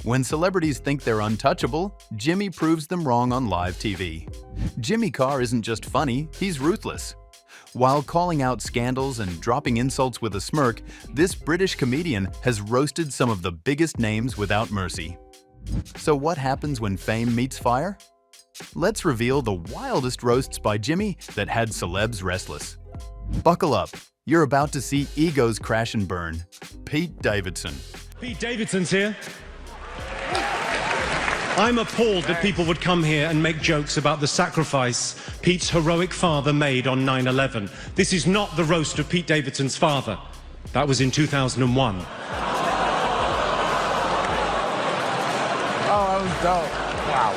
When celebrities think they're untouchable, Jimmy proves them wrong on live TV. Jimmy Carr isn't just funny, he's ruthless. While calling out scandals and dropping insults with a smirk, this British comedian has roasted some of the biggest names without mercy. So what happens when fame meets fire? Let's reveal the wildest roasts by Jimmy that had celebs restless. Buckle up, you're about to see egos crash and burn. Pete Davidson. Pete Davidson's here. I'm appalled that people would come here and make jokes about the sacrifice Pete's heroic father made on 9/11. This is not the roast of Pete Davidson's father. That was in 2001. Oh, that was dope. Wow.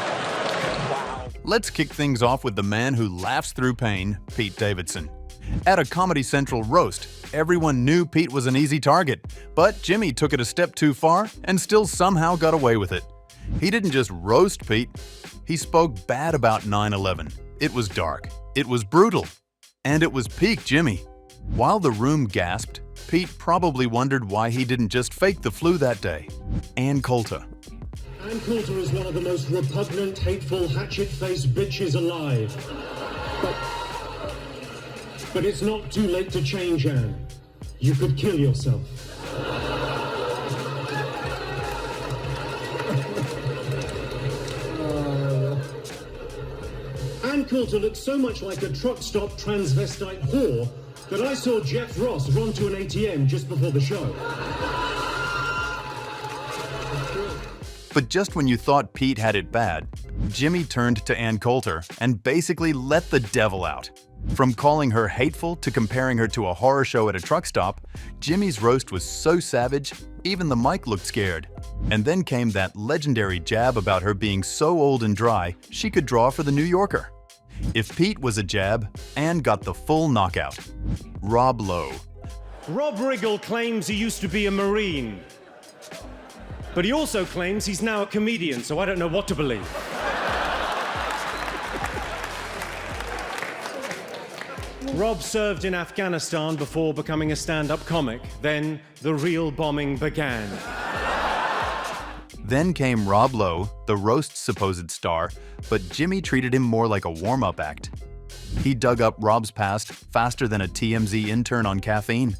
Let's kick things off with the man who laughs through pain, Pete Davidson. At a Comedy Central roast, everyone knew Pete was an easy target, but Jimmy took it a step too far and still somehow got away with it. He didn't just roast Pete, he spoke bad about 9/11. It was dark, it was brutal, and it was peak Jimmy. While the room gasped, Pete probably wondered why he didn't just fake the flu that day. Coulter. Coulter is one of the most repugnant, hateful, hatchet-faced bitches alive. But it's not too late to change, Anne. You could kill yourself. Anne Coulter looks so much like a truck stop transvestite whore that I saw Jeff Ross run to an ATM just before the show. But just when you thought Pete had it bad, Jimmy turned to Coulter and basically let the devil out. From calling her hateful to comparing her to a horror show at a truck stop, Jimmy's roast was so savage, even the mic looked scared. And then came that legendary jab about her being so old and dry, she could draw for the New Yorker. If Pete was a jab, Anne got the full knockout. Rob Lowe. Rob Riggle claims he used to be a Marine. But he also claims he's now a comedian, so I don't know what to believe. Rob served in Afghanistan before becoming a stand-up comic. Then the real bombing began. Then came Rob Lowe, the roast's supposed star, but Jimmy treated him more like a warm-up act. He dug up Rob's past faster than a TMZ intern on caffeine.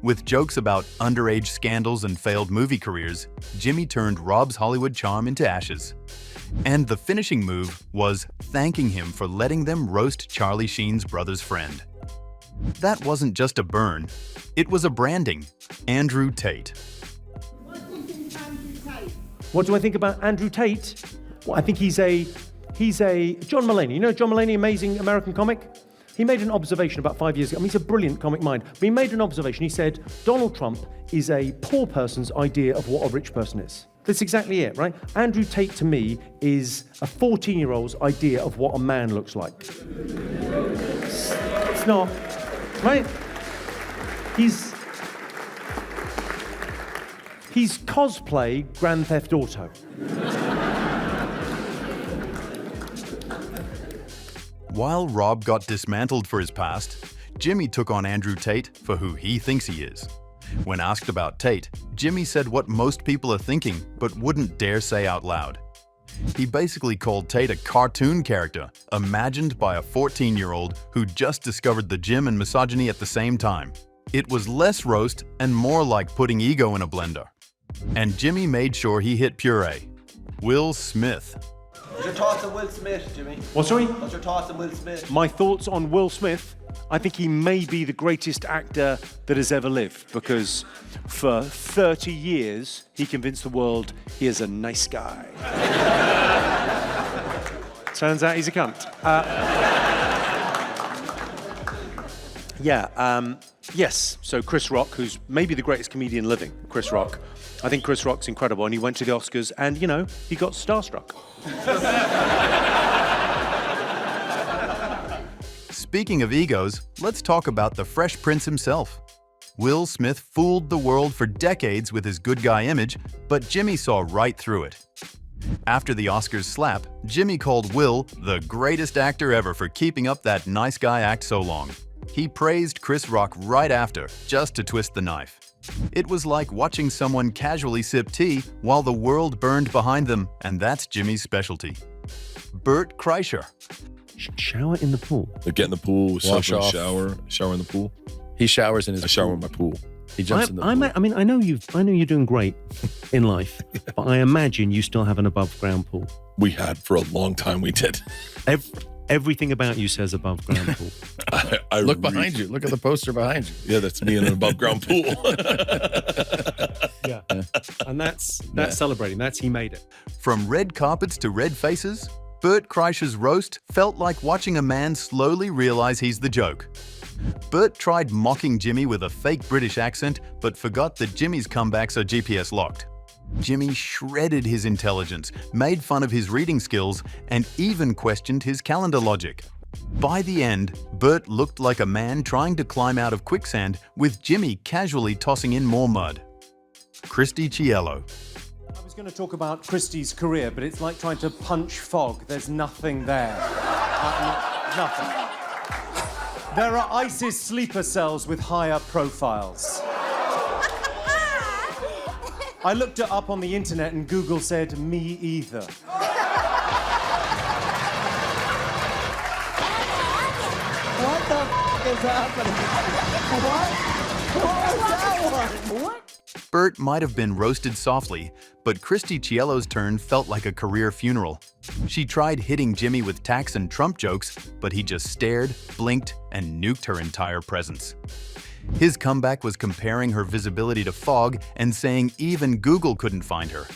With jokes about underage scandals and failed movie careers, Jimmy turned Rob's Hollywood charm into ashes. And the finishing move was thanking him for letting them roast Charlie Sheen's brother's friend. That wasn't just a burn, it was a branding. Andrew Tate. What do I think about Andrew Tate? Well, I think he's a John Mulaney. You know John Mulaney, amazing American comic? He made an observation about 5 years ago. I mean, he's a brilliant comic mind. But he made an observation. He said, Donald Trump is a poor person's idea of what a rich person is. That's exactly it, right? Andrew Tate, to me, is a 14-year-old's idea of what a man looks like. It's not, right? He's cosplay Grand Theft Auto. While Rob got dismantled for his past, Jimmy took on Andrew Tate for who he thinks he is. When asked about Tate, Jimmy said what most people are thinking but wouldn't dare say out loud. He basically called Tate a cartoon character, imagined by a 14-year-old who just discovered the gym and misogyny at the same time. It was less roast and more like putting ego in a blender. And Jimmy made sure he hit puree. Will Smith. What's your thoughts on Will Smith, Jimmy? What, sorry? What's your thoughts on Will Smith? My thoughts on Will Smith, I think he may be the greatest actor that has ever lived, because for 30 years, he convinced the world he is a nice guy. Turns out he's a cunt. Yes, so Chris Rock, who's maybe the greatest comedian living, Chris Rock. I think Chris Rock's incredible, and he went to the Oscars, and, you know, he got starstruck. Speaking of egos, let's talk about the Fresh Prince himself. Will Smith fooled the world for decades with his good guy image, but Jimmy saw right through it. After the Oscars slap, Jimmy called Will the greatest actor ever for keeping up that nice guy act so long. He praised Chris Rock right after, just to twist the knife. It was like watching someone casually sip tea while the world burned behind them, and that's Jimmy's specialty. Bert Kreischer. Shower in the pool. Get in the pool, Wash off. shower in the pool. He showers in his I shower in my pool. He jumps in the pool. I mean, I know you're doing great in life, but I imagine you still have an above-ground pool. We had for a long time. We did. Everything about you says above-ground pool. I Look behind you. Look at the poster behind you. Yeah, that's me in an above ground pool. Yeah, and that's celebrating. He made it. From red carpets to red faces, Bert Kreischer's roast felt like watching a man slowly realize he's the joke. Bert tried mocking Jimmy with a fake British accent, but forgot that Jimmy's comebacks are GPS locked. Jimmy shredded his intelligence, made fun of his reading skills, and even questioned his calendar logic. By the end, Bert looked like a man trying to climb out of quicksand, with Jimmy casually tossing in more mud. Christy Chiello. I was going to talk about Christy's career, but it's like trying to punch fog. There's nothing there. Nothing. There are ISIS sleeper cells with higher profiles. I looked it up on the internet and Google said, me either. What the is happening? What was that one? What? Bert might have been roasted softly, but Christy Chiello's turn felt like a career funeral. She tried hitting Jimmy with tax and Trump jokes, but he just stared, blinked, and nuked her entire presence. His comeback was comparing her visibility to fog and saying even Google couldn't find her.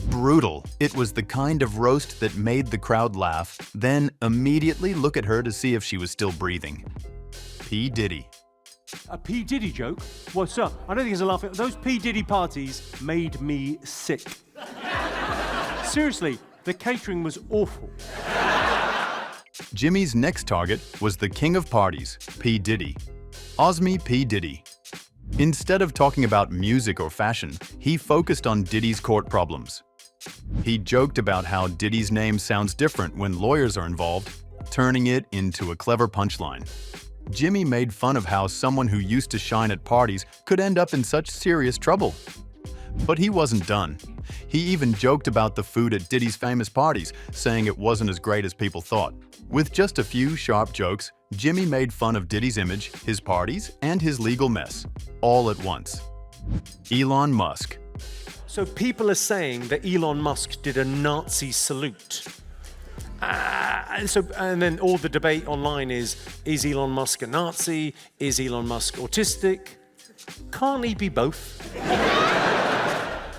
Brutal. It was the kind of roast that made the crowd laugh, then immediately look at her to see if she was still breathing. P. Diddy. A P. Diddy joke? Well, sir, I don't think it's a laugh. Those P. Diddy parties made me sick. Seriously, the catering was awful. Jimmy's next target was the king of parties, P. Diddy. Osme P. Diddy. Instead of talking about music or fashion, he focused on Diddy's court problems. He joked about how Diddy's name sounds different when lawyers are involved, turning it into a clever punchline. Jimmy made fun of how someone who used to shine at parties could end up in such serious trouble. But he wasn't done. He even joked about the food at Diddy's famous parties, saying it wasn't as great as people thought. With just a few sharp jokes, Jimmy made fun of Diddy's image, his parties, and his legal mess, all at once. Elon Musk. So people are saying that Elon Musk did a Nazi salute. And then all the debate online is Elon Musk a Nazi? Is Elon Musk autistic? Can't he be both?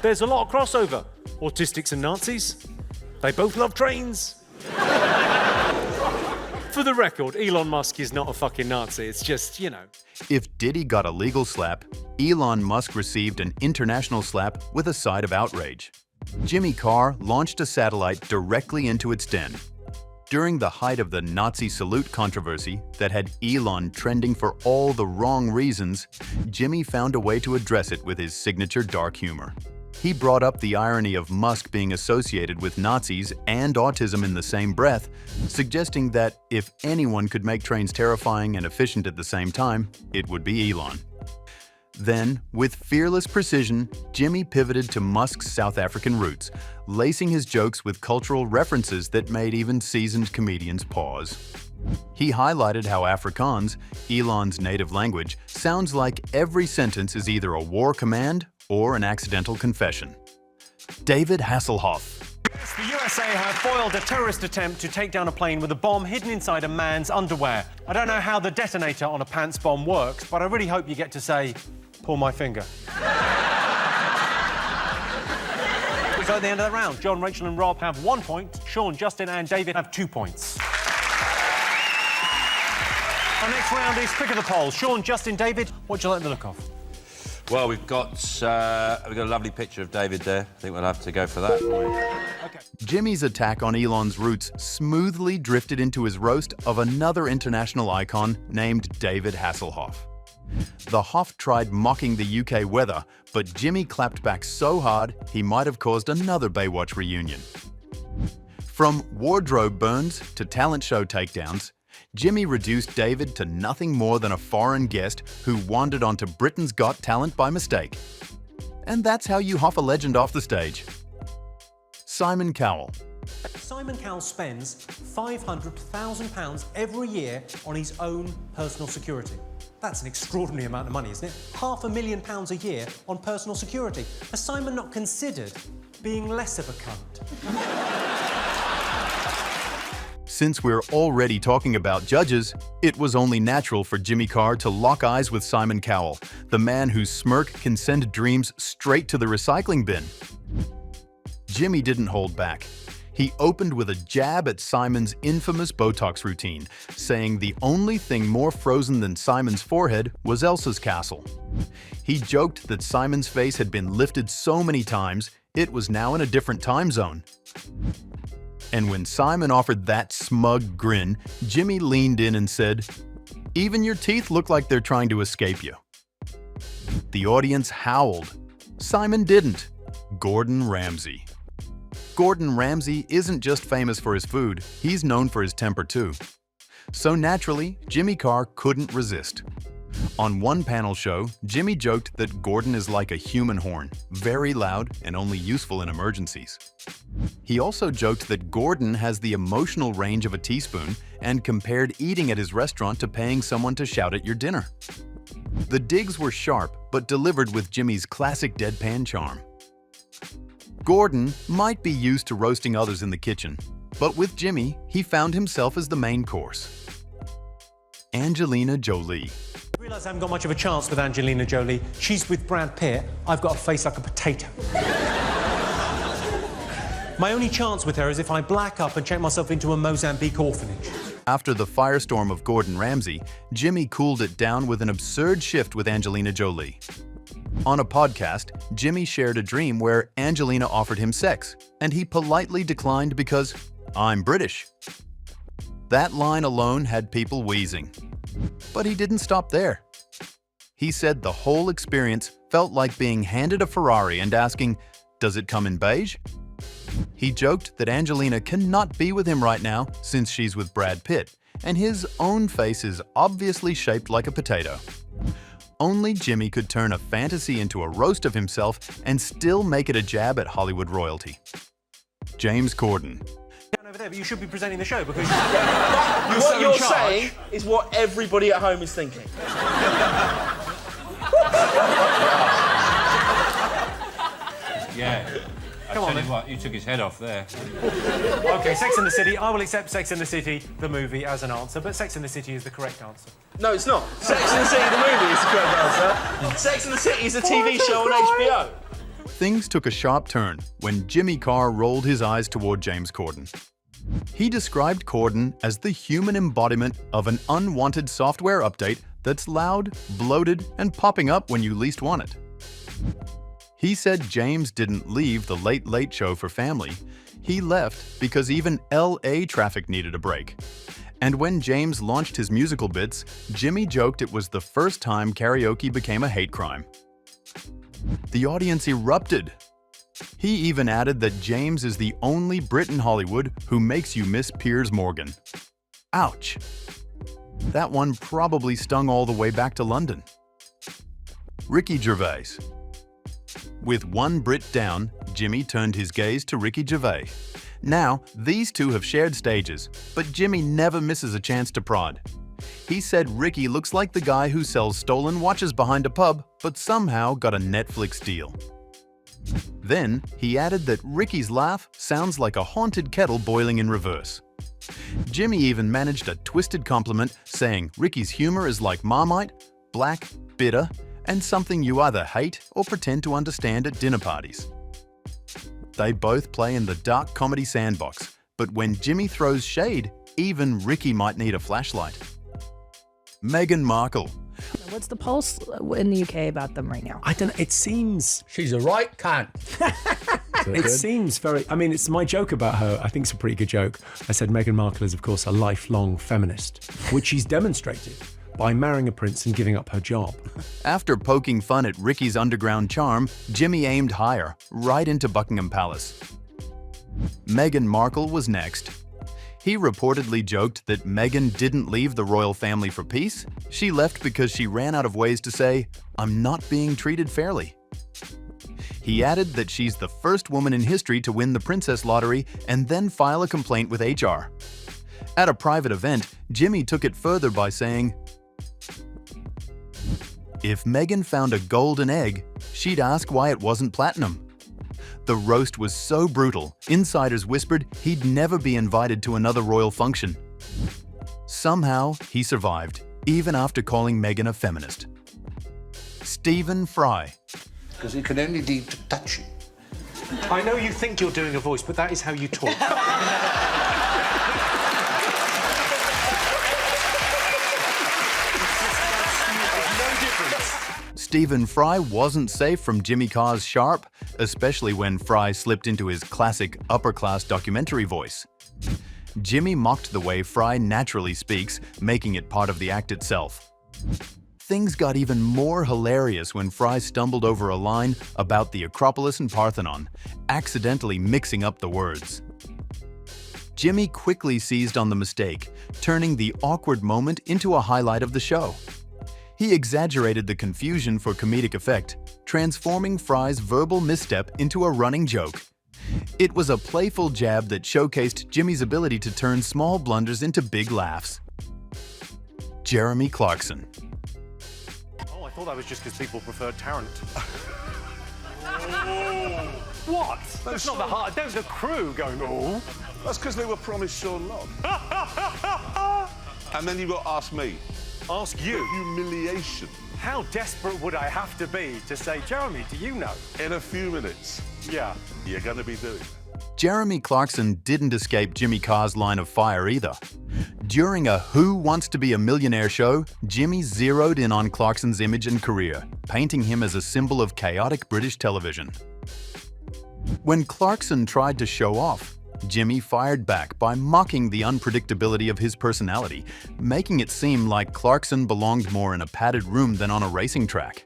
There's a lot of crossover. Autistics and Nazis. They both love trains. For the record, Elon Musk is not a fucking Nazi. It's just, you know. If Diddy got a legal slap, Elon Musk received an international slap with a side of outrage. Jimmy Carr launched a satellite directly into its den. During the height of the Nazi salute controversy that had Elon trending for all the wrong reasons, Jimmy found a way to address it with his signature dark humor. He brought up the irony of Musk being associated with Nazis and autism in the same breath, suggesting that if anyone could make trains terrifying and efficient at the same time, it would be Elon. Then, with fearless precision, Jimmy pivoted to Musk's South African roots, lacing his jokes with cultural references that made even seasoned comedians pause. He highlighted how Afrikaans, Elon's native language, sounds like every sentence is either a war command or an accidental confession. David Hasselhoff. The USA have foiled a terrorist attempt to take down a plane with a bomb hidden inside a man's underwear. I don't know how the detonator on a pants bomb works, but I really hope you get to say, pull my finger. We go at the end of the round. John, Rachel and Rob have 1 point. Sean, Justin and David have 2 points. Our next round is Pick of the Poll. Sean, Justin, David, what do you like the look of? Well, we've got a lovely picture of David there. I think we'll have to go for that. Okay. Jimmy's attack on Elon's roots smoothly drifted into his roast of another international icon named David Hasselhoff. The Hoff tried mocking the UK weather, but Jimmy clapped back so hard he might have caused another Baywatch reunion. From wardrobe burns to talent show takedowns, Jimmy reduced David to nothing more than a foreign guest who wandered onto Britain's Got Talent by mistake. And that's how you huff a legend off the stage. Simon Cowell. Simon Cowell spends £500,000 every year on his own personal security. That's an extraordinary amount of money, isn't it? £500,000 a year on personal security. Has Simon not considered being less of a cunt? Since we're already talking about judges, it was only natural for Jimmy Carr to lock eyes with Simon Cowell, the man whose smirk can send dreams straight to the recycling bin. Jimmy didn't hold back. He opened with a jab at Simon's infamous Botox routine, saying the only thing more frozen than Simon's forehead was Elsa's castle. He joked that Simon's face had been lifted so many times, it was now in a different time zone. And when Simon offered that smug grin, Jimmy leaned in and said, "Even your teeth look like they're trying to escape you." The audience howled. Simon didn't. Gordon Ramsay. Gordon Ramsay isn't just famous for his food, he's known for his temper too. So naturally, Jimmy Carr couldn't resist. On one panel show, Jimmy joked that Gordon is like a human horn, very loud and only useful in emergencies. He also joked that Gordon has the emotional range of a teaspoon and compared eating at his restaurant to paying someone to shout at your dinner. The digs were sharp, but delivered with Jimmy's classic deadpan charm. Gordon might be used to roasting others in the kitchen, but with Jimmy, he found himself as the main course. Angelina Jolie. I realise I haven't got much of a chance with Angelina Jolie. She's with Brad Pitt. I've got a face like a potato. My only chance with her is if I black up and check myself into a Mozambique orphanage. After the firestorm of Gordon Ramsay, Jimmy cooled it down with an absurd shift with Angelina Jolie. On a podcast, Jimmy shared a dream where Angelina offered him sex, and he politely declined because, "I'm British." That line alone had people wheezing. But he didn't stop there. He said the whole experience felt like being handed a Ferrari and asking, "Does it come in beige?" He joked that Angelina cannot be with him right now since she's with Brad Pitt, and his own face is obviously shaped like a potato. Only Jimmy could turn a fantasy into a roast of himself and still make it a jab at Hollywood royalty. James Corden. Over there, but you should be presenting the show because what you're saying is what everybody at home is thinking. Yeah. Come on, then. What, you took his head off there. OK, Sex and the City. I will accept Sex and the City, the movie, as an answer, but Sex and the City is the correct answer. No, it's not. Sex and the City, the movie, is the correct answer. Sex and the City is a TV show on HBO. Things took a sharp turn when Jimmy Carr rolled his eyes toward James Corden. He described Corden as the human embodiment of an unwanted software update that's loud, bloated, and popping up when you least want it. He said James didn't leave the Late Late Show for family. He left because even LA traffic needed a break. And when James launched his musical bits, Jimmy joked it was the first time karaoke became a hate crime. The audience erupted. He even added that James is the only Brit in Hollywood who makes you miss Piers Morgan. Ouch. That one probably stung all the way back to London. Ricky Gervais. With one Brit down, Jimmy turned his gaze to Ricky Gervais. Now, these two have shared stages, but Jimmy never misses a chance to prod. He said Ricky looks like the guy who sells stolen watches behind a pub, but somehow got a Netflix deal. Then, he added that Ricky's laugh sounds like a haunted kettle boiling in reverse. Jimmy even managed a twisted compliment saying Ricky's humor is like Marmite, black, bitter, and something you either hate or pretend to understand at dinner parties. They both play in the dark comedy sandbox, but when Jimmy throws shade, even Ricky might need a flashlight. Meghan Markle. What's the pulse in the UK about them right now? I don't know. It seems... She's a right cunt. It seems very... I mean, it's my joke about her. I think it's a pretty good joke. I said Meghan Markle is, of course, a lifelong feminist, which she's demonstrated by marrying a prince and giving up her job. After poking fun at Ricky's underground charm, Jimmy aimed higher, right into Buckingham Palace. Meghan Markle was next. He reportedly joked that Meghan didn't leave the royal family for peace. She left because she ran out of ways to say, "I'm not being treated fairly." He added that she's the first woman in history to win the princess lottery and then file a complaint with HR. At a private event, Jimmy took it further by saying, if Meghan found a golden egg, she'd ask why it wasn't platinum. The roast was so brutal, insiders whispered he'd never be invited to another royal function. Somehow, he survived, even after calling Meghan a feminist. Stephen Fry. Because it can only lead to touching. I know you think you're doing a voice, but that is how you talk. Stephen Fry wasn't safe from Jimmy Carr's sharp, especially when Fry slipped into his classic upper-class documentary voice. Jimmy mocked the way Fry naturally speaks, making it part of the act itself. Things got even more hilarious when Fry stumbled over a line about the Acropolis and Parthenon, accidentally mixing up the words. Jimmy quickly seized on the mistake, turning the awkward moment into a highlight of the show. He exaggerated the confusion for comedic effect, transforming Fry's verbal misstep into a running joke. It was a playful jab that showcased Jimmy's ability to turn small blunders into big laughs. Jeremy Clarkson. Oh, I thought that was just because people preferred Tarrant. What? That's not the heart. There's the crew going, oh. That's because they were promised Sean Locke. And then you got to ask me. Ask you? The humiliation. How desperate would I have to be to say, Jeremy, do you know? In a few minutes. Yeah. You're going to be doing it. Jeremy Clarkson didn't escape Jimmy Carr's line of fire either. During a Who Wants to Be a Millionaire show, Jimmy zeroed in on Clarkson's image and career, painting him as a symbol of chaotic British television. When Clarkson tried to show off, Jimmy fired back by mocking the unpredictability of his personality, making it seem like Clarkson belonged more in a padded room than on a racing track.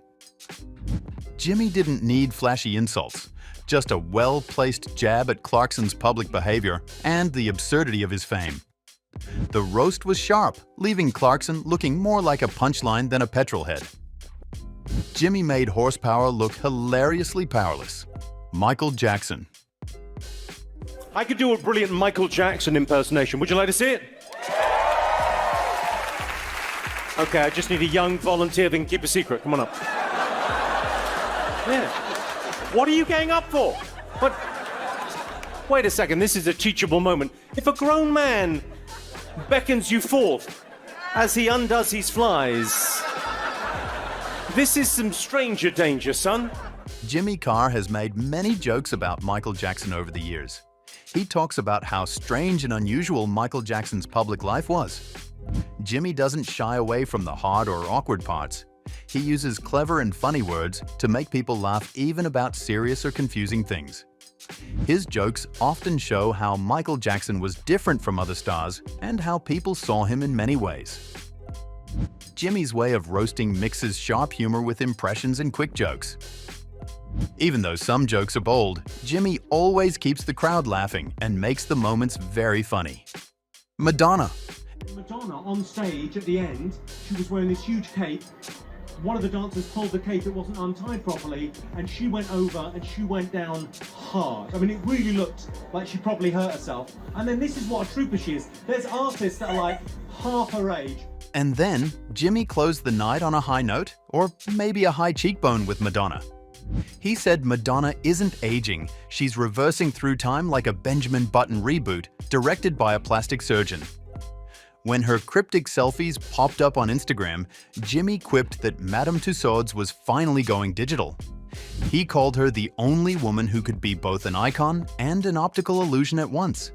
Jimmy didn't need flashy insults, just a well-placed jab at Clarkson's public behavior and the absurdity of his fame. The roast was sharp, leaving Clarkson looking more like a punchline than a petrol head. Jimmy made horsepower look hilariously powerless. Michael Jackson. I could do a brilliant Michael Jackson impersonation. Would you like to see it? Okay, I just need a young volunteer that can keep a secret. Come on up. Yeah. What are you getting up for? What? Wait a second, this is a teachable moment. If a grown man beckons you forth as he undoes his flies, this is some stranger danger, son. Jimmy Carr has made many jokes about Michael Jackson over the years. He talks about how strange and unusual Michael Jackson's public life was. Jimmy doesn't shy away from the hard or awkward parts. He uses clever and funny words to make people laugh even about serious or confusing things. His jokes often show how Michael Jackson was different from other stars and how people saw him in many ways. Jimmy's way of roasting mixes sharp humor with impressions and quick jokes. Even though some jokes are bold, Jimmy always keeps the crowd laughing and makes the moments very funny. Madonna. Madonna on stage at the end, she was wearing this huge cape. One of the dancers pulled the cape, it wasn't untied properly, and she went over and she went down hard. I mean, it really looked like she probably hurt herself. And then this is what a trooper she is. There's artists that are like half her age. And then, Jimmy closed the night on a high note, or maybe a high cheekbone with Madonna. He said Madonna isn't aging, she's reversing through time like a Benjamin Button reboot, directed by a plastic surgeon. When her cryptic selfies popped up on Instagram, Jimmy quipped that Madame Tussauds was finally going digital. He called her the only woman who could be both an icon and an optical illusion at once.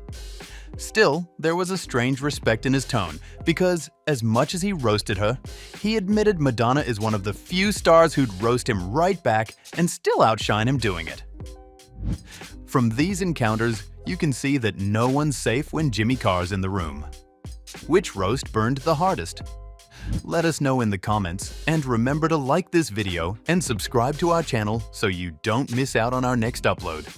Still, there was a strange respect in his tone, because as much as he roasted her, he admitted Madonna is one of the few stars who'd roast him right back and still outshine him doing it. From these encounters, you can see that no one's safe when Jimmy Carr's in the room. Which roast burned the hardest? Let us know in the comments, and remember to like this video and subscribe to our channel so you don't miss out on our next upload.